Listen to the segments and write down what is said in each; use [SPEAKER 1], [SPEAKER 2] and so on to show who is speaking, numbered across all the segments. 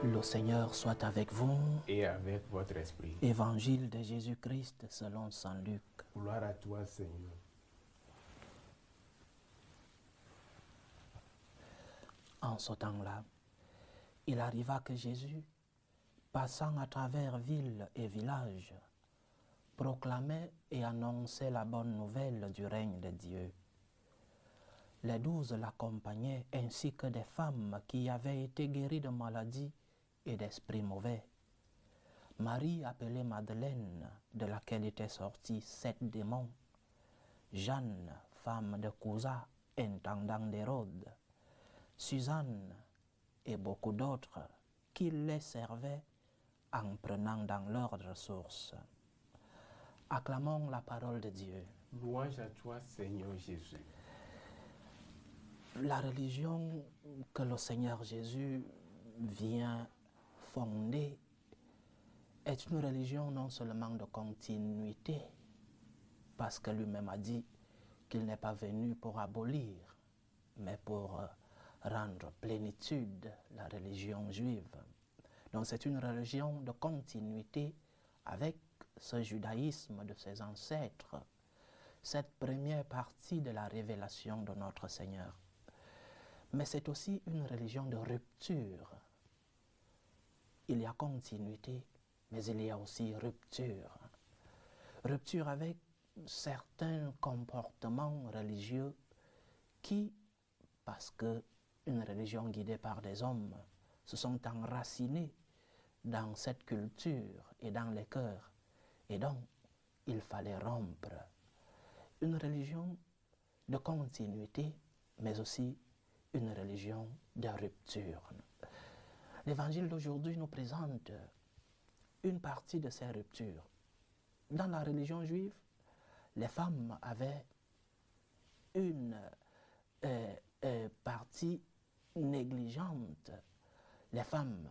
[SPEAKER 1] Le Seigneur soit avec vous.
[SPEAKER 2] Et avec votre esprit.
[SPEAKER 1] Évangile de Jésus-Christ selon saint Luc.
[SPEAKER 2] Gloire à toi, Seigneur.
[SPEAKER 1] En ce temps-là, il arriva que Jésus, passant à travers villes et villages, proclamait et annonçait la bonne nouvelle du règne de Dieu. Les 12 l'accompagnaient, ainsi que des femmes qui avaient été guéries de maladies et d'esprits mauvais. Marie, appelée Madeleine, de laquelle étaient sortis 7 démons. Jeanne, femme de Cousa, intendant d'Hérode. Suzanne et beaucoup d'autres qui les servaient en prenant dans leurs ressources. Acclamons la parole de Dieu.
[SPEAKER 2] Louange à toi, Seigneur Jésus.
[SPEAKER 1] La religion que le Seigneur Jésus vient fonder est une religion non seulement de continuité, parce que lui-même a dit qu'il n'est pas venu pour abolir, mais pour rendre plénitude la religion juive. Donc c'est une religion de continuité avec ce judaïsme de ses ancêtres, cette première partie de la révélation de notre Seigneur. Mais c'est aussi une religion de rupture. Il y a continuité, mais il y a aussi rupture. Rupture avec certains comportements religieux qui, parce que une religion guidée par des hommes, se sont enracinés dans cette culture et dans les cœurs. Et donc, il fallait rompre. Une religion de continuité, mais aussi une religion de rupture. L'évangile d'aujourd'hui nous présente une partie de ces ruptures. Dans la religion juive, les femmes avaient une partie négligente. Les femmes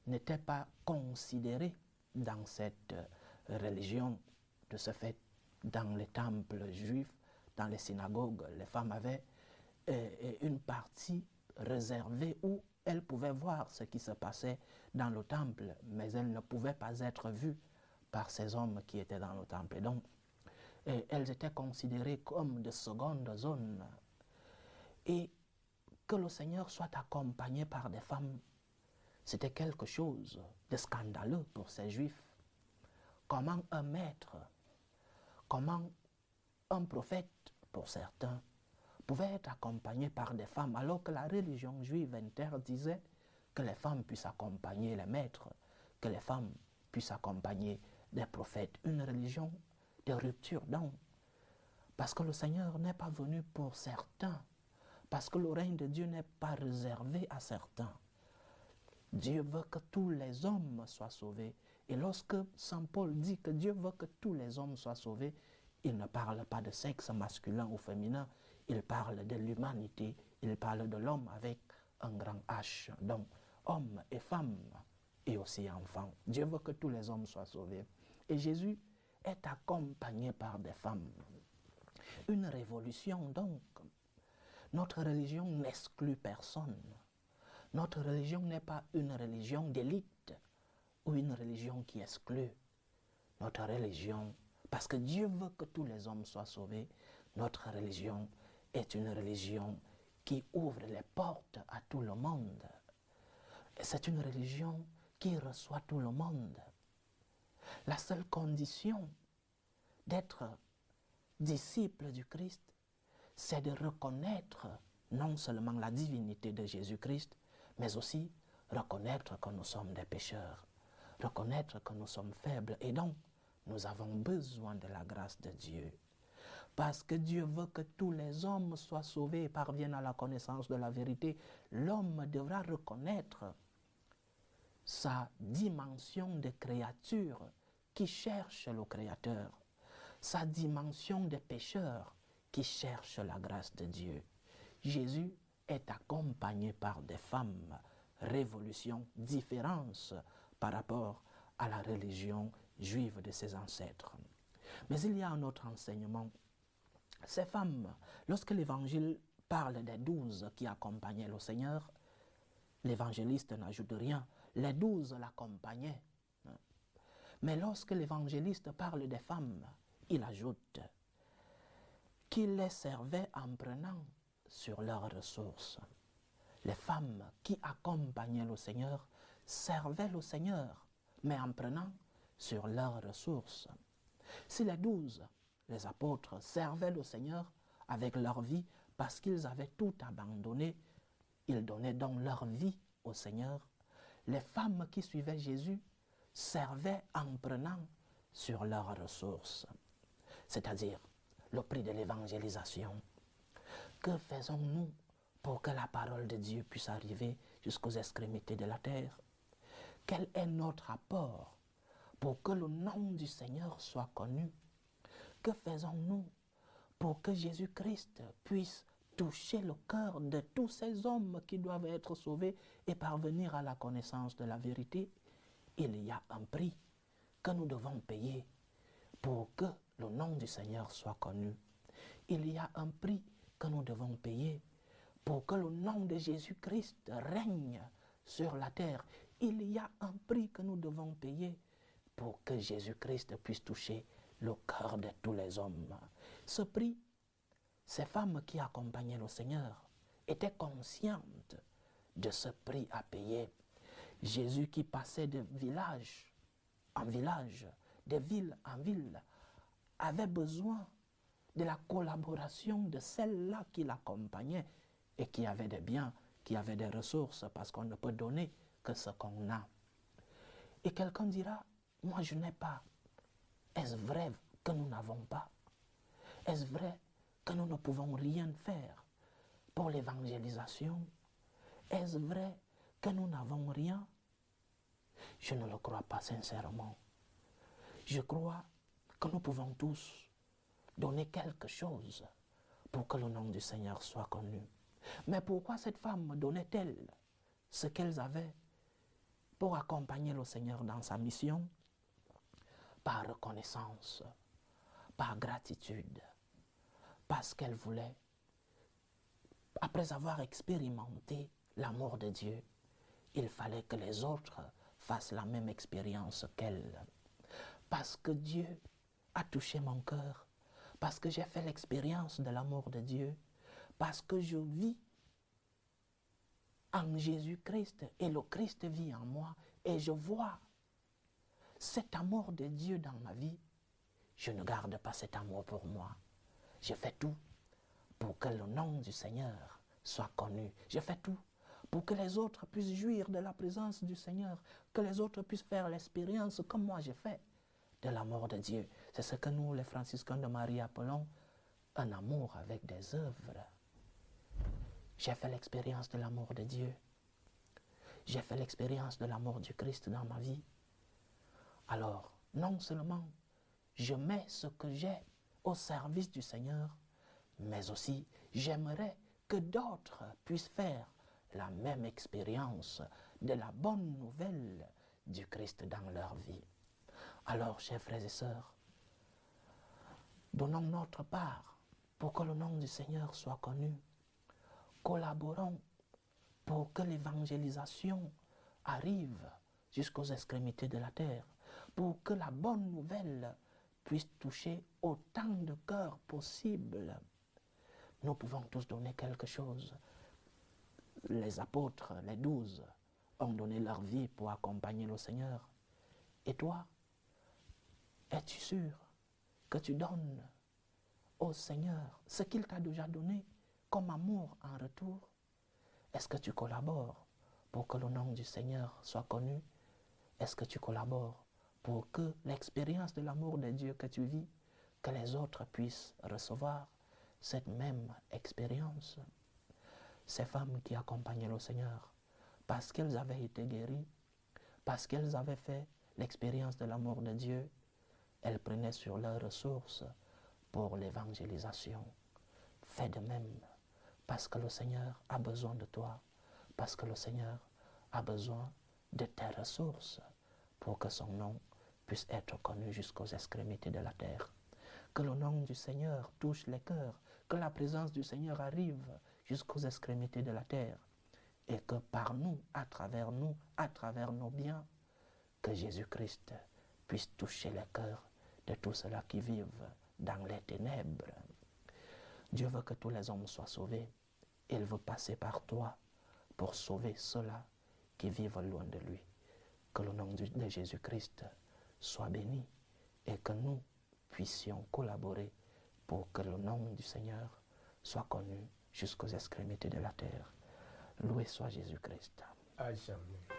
[SPEAKER 1] n'étaient pas considérées dans cette religion. De ce fait, dans les temples juifs, dans les synagogues, les femmes avaient une partie réservée où elles pouvaient voir ce qui se passait dans le temple, mais elles ne pouvaient pas être vues par ces hommes qui étaient dans le temple. Et donc, elles étaient considérées comme de seconde zone. Et que le Seigneur soit accompagné par des femmes, c'était quelque chose de scandaleux pour ces Juifs. Comment un maître, comment un prophète, pour certains, pouvait être accompagné par des femmes, alors que la religion juive interdisait que les femmes puissent accompagner les maîtres, que les femmes puissent accompagner des prophètes. Une religion de rupture, donc. Parce que le Seigneur n'est pas venu pour certains, parce que le règne de Dieu n'est pas réservé à certains. Dieu veut que tous les hommes soient sauvés. Et lorsque Saint Paul dit que Dieu veut que tous les hommes soient sauvés, il ne parle pas de sexe masculin ou féminin, il parle de l'humanité, il parle de l'homme avec un grand H. Donc, hommes et femmes et aussi enfants. Dieu veut que tous les hommes soient sauvés. Et Jésus est accompagné par des femmes. Une révolution donc. Notre religion n'exclut personne. Notre religion n'est pas une religion d'élite ou une religion qui exclut. Notre religion, parce que Dieu veut que tous les hommes soient sauvés, notre religion est une religion qui ouvre les portes à tout le monde. C'est une religion qui reçoit tout le monde. La seule condition d'être disciple du Christ, c'est de reconnaître non seulement la divinité de Jésus-Christ, mais aussi reconnaître que nous sommes des pécheurs, reconnaître que nous sommes faibles, et donc nous avons besoin de la grâce de Dieu. Parce que Dieu veut que tous les hommes soient sauvés et parviennent à la connaissance de la vérité, l'homme devra reconnaître sa dimension de créature qui cherche le Créateur, sa dimension de pécheur qui cherche la grâce de Dieu. Jésus est accompagné par des femmes, révolution, différence par rapport à la religion juive de ses ancêtres. Mais il y a un autre enseignement. Ces femmes, lorsque l'Évangile parle des 12 qui accompagnaient le Seigneur, l'évangéliste n'ajoute rien. les 12 l'accompagnaient. Mais lorsque l'évangéliste parle des femmes, il ajoute qu'il les servait en prenant sur leurs ressources. Les femmes qui accompagnaient le Seigneur servaient le Seigneur, mais en prenant sur leurs ressources. Si les 12, les apôtres, servaient le Seigneur avec leur vie parce qu'ils avaient tout abandonné, ils donnaient donc leur vie au Seigneur. Les femmes qui suivaient Jésus servaient en prenant sur leurs ressources, c'est-à-dire le prix de l'évangélisation. Que faisons-nous pour que la parole de Dieu puisse arriver jusqu'aux extrémités de la terre? Quel est notre apport pour que le nom du Seigneur soit connu? Que faisons-nous pour que Jésus-Christ puisse toucher le cœur de tous ces hommes qui doivent être sauvés et parvenir à la connaissance de la vérité? Il y a un prix que nous devons payer pour que le nom du Seigneur soit connu. Il y a un prix que nous devons payer pour que le nom de Jésus-Christ règne sur la terre. Il y a un prix que nous devons payer pour que Jésus-Christ puisse toucher le cœur de tous les hommes. Ce prix, ces femmes qui accompagnaient le Seigneur étaient conscientes de ce prix à payer. Jésus qui passait de village en village, de ville en ville, avait besoin de la collaboration de celles-là qui l'accompagnaient et qui avaient des biens, qui avaient des ressources, parce qu'on ne peut donner que ce qu'on a. Et quelqu'un dira, moi je n'ai pas. Est-ce vrai que nous n'avons pas? Est-ce vrai que nous ne pouvons rien faire pour l'évangélisation? Est-ce vrai que nous n'avons rien? Je ne le crois pas sincèrement. Je crois que nous pouvons tous donner quelque chose pour que le nom du Seigneur soit connu. Mais pourquoi cette femme donnait-elle ce qu'elle avait pour accompagner le Seigneur dans sa mission? Par reconnaissance, par gratitude, parce qu'elle voulait, après avoir expérimenté l'amour de Dieu, il fallait que les autres fassent la même expérience qu'elle. Parce que Dieu a touché mon cœur, parce que j'ai fait l'expérience de l'amour de Dieu, parce que je vis en Jésus-Christ et le Christ vit en moi et je vois cet amour de Dieu dans ma vie, je ne garde pas cet amour pour moi. Je fais tout pour que le nom du Seigneur soit connu. Je fais tout pour que les autres puissent jouir de la présence du Seigneur, que les autres puissent faire l'expérience comme moi j'ai fait de l'amour de Dieu. C'est ce que nous, les franciscains de Marie, appelons un amour avec des œuvres. J'ai fait l'expérience de l'amour de Dieu. J'ai fait l'expérience de l'amour du Christ dans ma vie. Alors, non seulement je mets ce que j'ai au service du Seigneur, mais aussi j'aimerais que d'autres puissent faire la même expérience de la bonne nouvelle du Christ dans leur vie. Alors, chers frères et sœurs, donnons notre part pour que le nom du Seigneur soit connu. Collaborons pour que l'évangélisation arrive jusqu'aux extrémités de la terre, pour que la bonne nouvelle puisse toucher autant de cœurs possible. Nous pouvons tous donner quelque chose. Les apôtres, les 12, ont donné leur vie pour accompagner le Seigneur. Et toi, es-tu sûr que tu donnes au Seigneur ce qu'il t'a déjà donné comme amour en retour? Est-ce que tu collabores pour que le nom du Seigneur soit connu? Est-ce que tu collabores pour que l'expérience de l'amour de Dieu que tu vis, que les autres puissent recevoir cette même expérience? Ces femmes qui accompagnaient le Seigneur, parce qu'elles avaient été guéries, parce qu'elles avaient fait l'expérience de l'amour de Dieu, elles prenaient sur leurs ressources pour l'évangélisation. Fais de même, parce que le Seigneur a besoin de toi, parce que le Seigneur a besoin de tes ressources pour que son nom puisse être connu jusqu'aux extrémités de la terre. Que le nom du Seigneur touche les cœurs, que la présence du Seigneur arrive jusqu'aux extrémités de la terre et que par nous, à travers nos biens, que Jésus-Christ puisse toucher les cœurs de tous ceux-là qui vivent dans les ténèbres. Dieu veut que tous les hommes soient sauvés. Il veut passer par toi pour sauver ceux-là qui vivent loin de lui. Que le nom de Jésus-Christ soit béni et que nous puissions collaborer pour que le nom du Seigneur soit connu jusqu'aux extrémités de la terre. Loué soit Jésus-Christ.
[SPEAKER 2] À jamais.